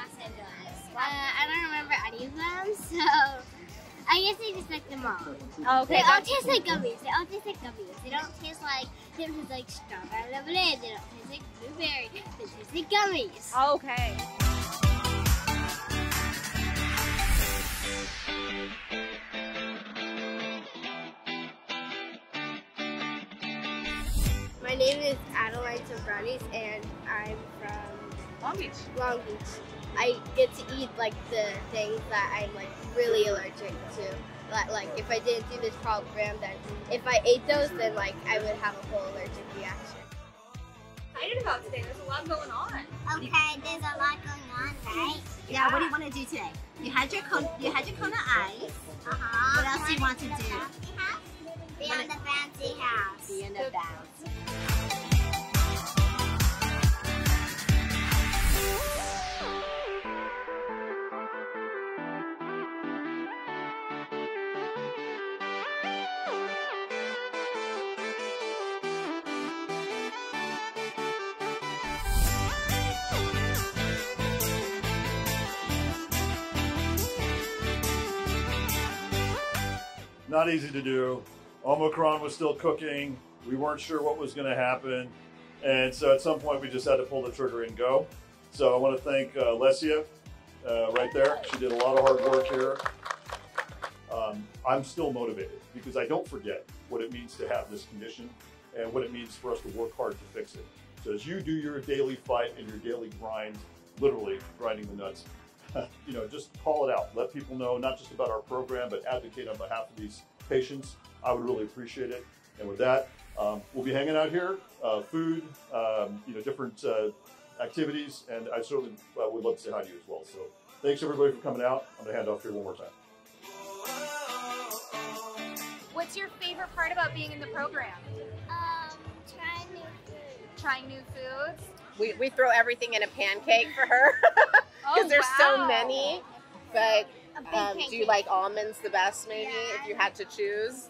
Los Angeles. I don't remember any of them, so I guess I just like them all. Okay. They all taste like gummies. They all taste like gummies. They don't taste like strawberry lemonade. They don't taste like blueberry. They taste like gummies. Okay. My name is Adeline Sobranis, and I'm from Long Beach. Long Beach. I get to eat like the things that I'm like really allergic to. Like if I didn't do this program, then if I ate those, then like I would have a whole allergic reaction. Excited about today. There's a lot going on. Okay, there's a lot going on, right? Yeah, what do you want to do today? You had your cone of ice. What else do you want to do? Be on the fancy house. Be in the bounce. Not easy to do. Omicron was still cooking. We weren't sure what was going to happen. And so at some point we just had to pull the trigger and go. So I want to thank Lesia right there. She did a lot of hard work here. I'm still motivated because I don't forget what it means to have this condition and what it means for us to work hard to fix it. So as you do your daily fight and your daily grind, literally grinding the nuts, you know, just call it out. Let people know not just about our program, but advocate on behalf of these patients. I would really appreciate it. And with that, we'll be hanging out here, food, you know, different activities, and I certainly would love to say hi to you as well. So thanks everybody for coming out. I'm gonna hand off here one more time. What's your favorite part about being in the program? Trying new food. Trying new foods? We throw everything in a pancake for her because there's so many. But do you like almonds the best, maybe, if you had to choose?